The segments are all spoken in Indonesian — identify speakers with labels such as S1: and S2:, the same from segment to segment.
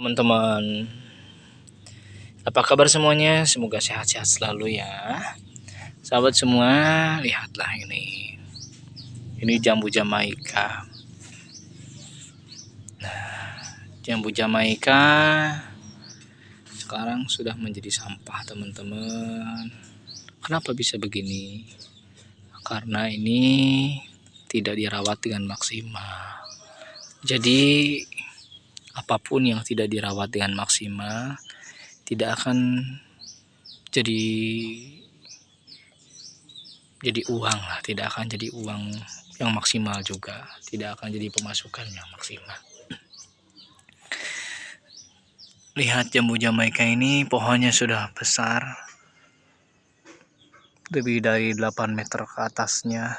S1: teman-teman. Apa kabar semuanya? Semoga sehat-sehat selalu ya. Sahabat semua, lihatlah ini. Ini jambu Jamaika. Jambu Jamaika sekarang sudah menjadi sampah, teman-teman. Kenapa bisa begini? Karena ini tidak dirawat dengan maksimal. Jadi apapun yang tidak dirawat dengan maksimal tidak akan jadi uang lah, tidak akan jadi uang yang maksimal juga, tidak akan jadi pemasukan yang maksimal. Lihat jambu Jamaika ini, pohonnya sudah besar, lebih dari 8 meter ke atasnya.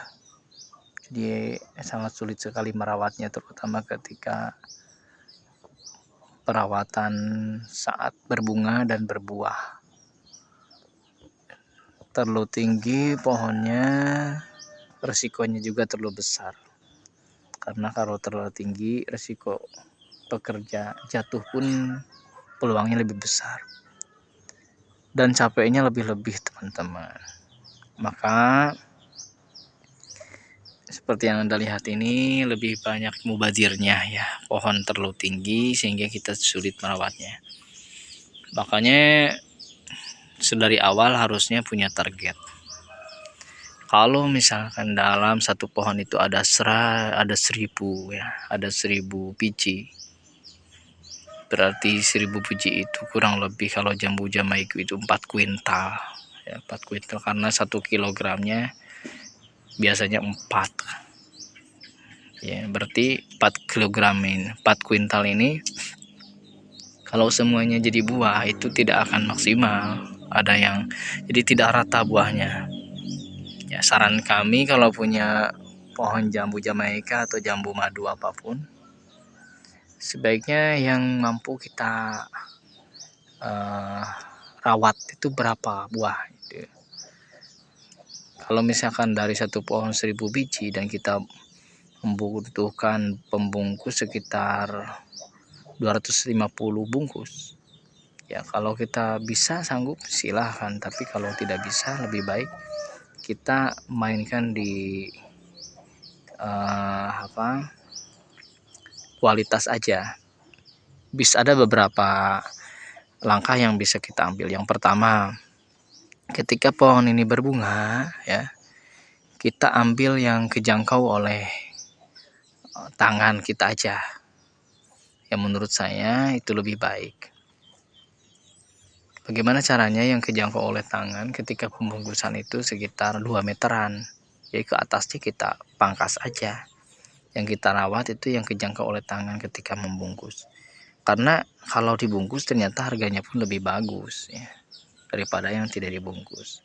S1: Jadi sangat sulit sekali merawatnya, terutama ketika perawatan saat berbunga dan berbuah. Terlalu tinggi pohonnya, resikonya juga terlalu besar. Karena kalau terlalu tinggi, resiko pekerja jatuh pun peluangnya lebih besar. Dan capeknya lebih-lebih, teman-teman. Maka seperti yang Anda lihat ini, lebih banyak mubazirnya ya. Pohon terlalu tinggi sehingga kita sulit merawatnya. Makanya dari awal harusnya punya target. Kalau misalkan dalam satu pohon itu ada 1000 ya, ada 1000 biji. Berarti 1000 biji itu kurang lebih kalau jambu Jamaika itu 4 kuintal. Ya, 4 kuintal karena 1 kilogramnya biasanya 4. Ya, berarti 4 kilogram ini, 4 kuintal ini kalau semuanya jadi buah itu tidak akan maksimal. Ada yang jadi tidak rata buahnya. Ya, saran kami kalau punya pohon jambu Jamaika atau jambu madu apapun, sebaiknya yang mampu kita rawat itu berapa buah gitu. Kalau misalkan dari satu pohon 1000 biji dan kita membutuhkan pembungkus sekitar 250 bungkus, ya kalau kita bisa sanggup silahkan, tapi kalau tidak bisa lebih baik kita mainkan di kualitas aja. Bisa ada beberapa langkah yang bisa kita ambil. Yang pertama, ketika pohon ini berbunga ya, kita ambil yang kejangkau oleh tangan kita aja. Yang menurut saya itu lebih baik. Bagaimana caranya? Yang kejangkau oleh tangan ketika pembungkusan itu sekitar 2 meteran. Jadi ke atasnya kita pangkas aja. Yang kita rawat itu yang kejangkau oleh tangan ketika membungkus. Karena kalau dibungkus ternyata harganya pun lebih bagus ya, daripada yang tidak dibungkus.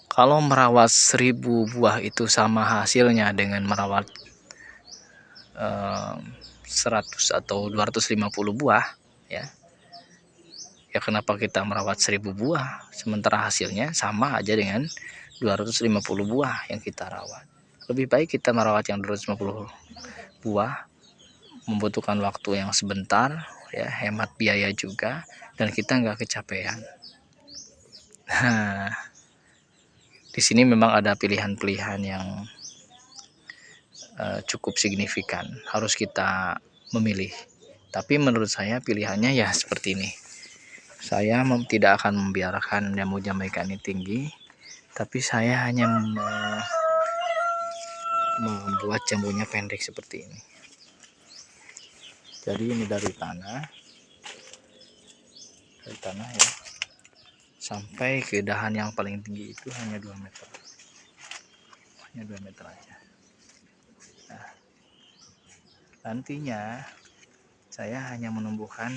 S1: Kalau merawat 1000 buah itu sama hasilnya dengan merawat 100 atau 250 buah ya. Ya kenapa kita merawat 1000 buah sementara hasilnya sama aja dengan 250 buah yang kita rawat. Lebih baik kita merawat yang 250 buah, membutuhkan waktu yang sebentar ya, hemat biaya juga, dan kita nggak kecapean. Nah, di sini memang ada pilihan-pilihan yang cukup signifikan, harus kita memilih. Tapi menurut saya pilihannya ya seperti ini. Saya tidak akan membiarkan jambu Jamaika ini tinggi, tapi saya hanya membuat jambunya pendek seperti ini. Jadi ini dari tanah ya, sampai ke dahan yang paling tinggi itu hanya 2 meter. Hanya 2 meter aja. Nah, nantinya saya hanya menumbuhkan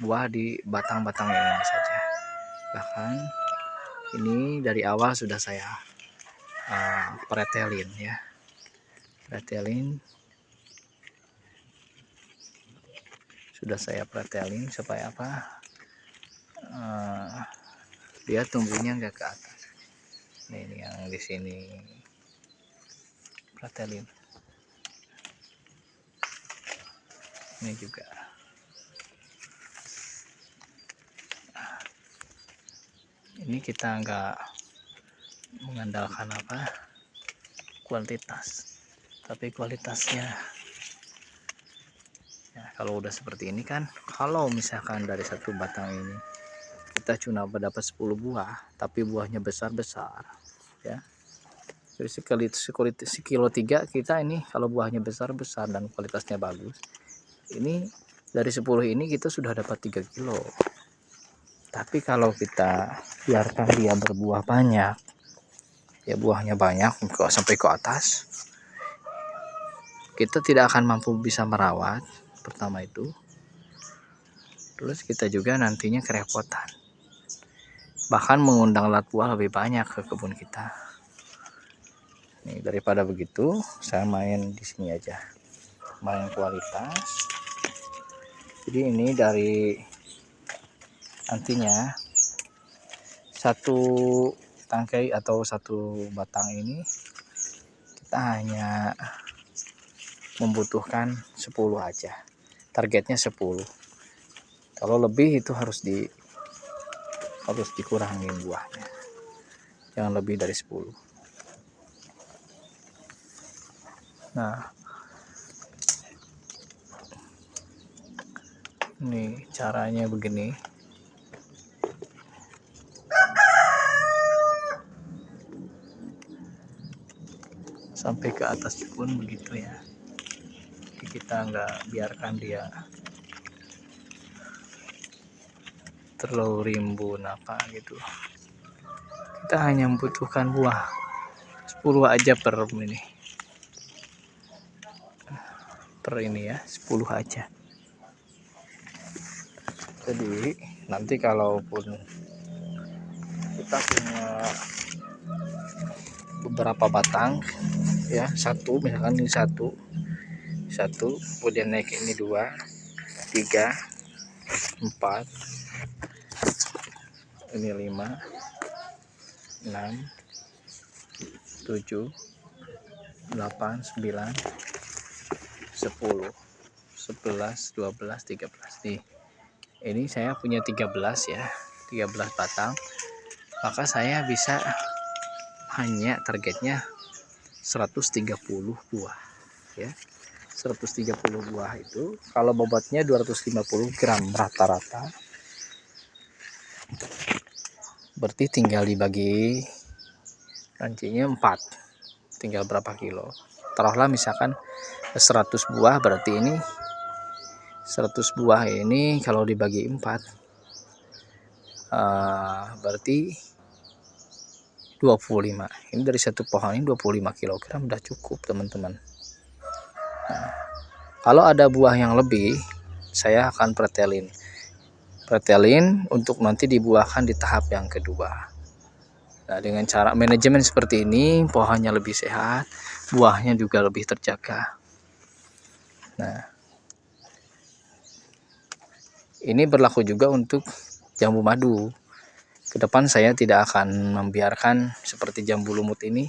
S1: buah di batang-batang ini saja. Bahkan ini dari awal sudah saya pretelin ya. Pretelin sudah saya pretelin supaya apa? Dia tumbuhnya enggak ke atas. Ini yang di sini pretelin. Ini juga. Ini kita nggak mengandalkan kuantitas, tapi kualitasnya. Ya, kalau udah seperti ini kan, kalau misalkan dari satu batang ini kita cuma dapat 10 buah, tapi buahnya besar-besar, ya. Jadi sekilo 3 kita ini kalau buahnya besar-besar dan kualitasnya bagus, ini dari 10 ini kita sudah dapat 3 kilo. Tapi kalau kita biarkan dia berbuah banyak, ya buahnya banyak sampai ke atas, kita tidak akan mampu bisa merawat, pertama itu. Terus kita juga nantinya kerepotan, bahkan mengundang lalat buah lebih banyak ke kebun kita. Nih, daripada begitu saya main di sini aja, main kualitas. Jadi ini dari nantinya satu tangkai atau satu batang ini kita hanya membutuhkan 10 aja, targetnya 10. Kalau lebih itu harus dikurangin buahnya, jangan lebih dari 10. Nah, ini caranya begini. Sampai ke atas pun begitu ya. Jadi kita nggak biarkan dia terlalu rimbun gitu. Kita hanya membutuhkan buah 10 aja per ini ya, 10 aja. Jadi nanti kalaupun kita punya beberapa batang ya, satu misalkan ini satu, kemudian naik ini 2, 3, 4, ini 5, 6, 7, 8, 9, 10, 11, 12, 13 nih. Ini saya punya 13 ya, 13 batang. Maka saya bisa hanya targetnya 130 buah ya. 130 buah itu kalau bobotnya 250 gram rata-rata, berarti tinggal dibagi rancinya 4, tinggal berapa kilo. Taruhlah misalkan 100 buah, berarti ini 100 buah ini kalau dibagi 4 berarti 25. Ini dari satu pohon ini 25 kg udah cukup teman-teman. Nah, kalau ada buah yang lebih, saya akan pretelin untuk nanti dibuahkan di tahap yang kedua. Nah, dengan cara manajemen seperti ini, pohonnya lebih sehat, buahnya juga lebih terjaga. Nah, ini berlaku juga untuk jambu madu. Ke depan saya tidak akan membiarkan seperti jambu lumut ini,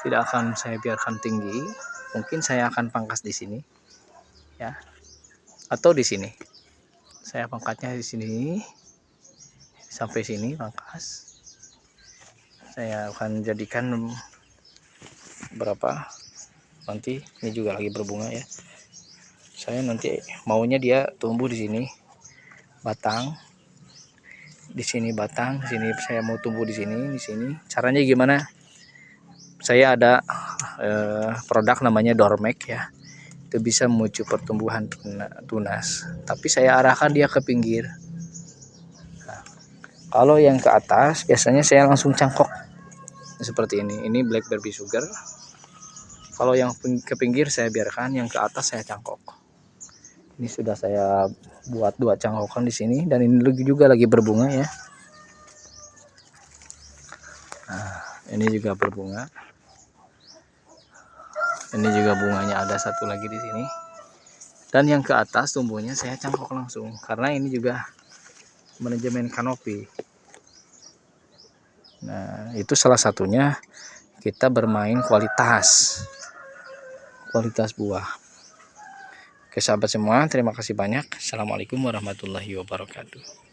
S1: tidak akan saya biarkan tinggi. Mungkin saya akan pangkas di sini ya, atau di sini. Saya pangkatnya di sini sampai sini pangkas. Saya akan jadikan berapa, nanti ini juga lagi berbunga ya. Saya nanti maunya dia tumbuh di sini batang, di sini batang, di sini saya mau tumbuh di sini, di sini. Caranya gimana? Saya ada produk namanya Dormek ya. Itu bisa memicu pertumbuhan tunas, tapi saya arahkan dia ke pinggir. Nah, kalau yang ke atas biasanya saya langsung cangkok seperti ini. Ini blackberry sugar. Kalau yang ke pinggir saya biarkan, yang ke atas saya cangkok. Ini sudah saya buat 2 cangkokan di sini, dan ini juga lagi berbunga ya. Nah, ini juga berbunga. Ini juga bunganya ada satu lagi di sini. Dan yang ke atas tumbuhnya saya cangkok langsung, karena ini juga manajemen kanopi. Nah, itu salah satunya kita bermain kualitas buah. Oke sahabat semua, terima kasih banyak. Assalamualaikum warahmatullahi wabarakatuh.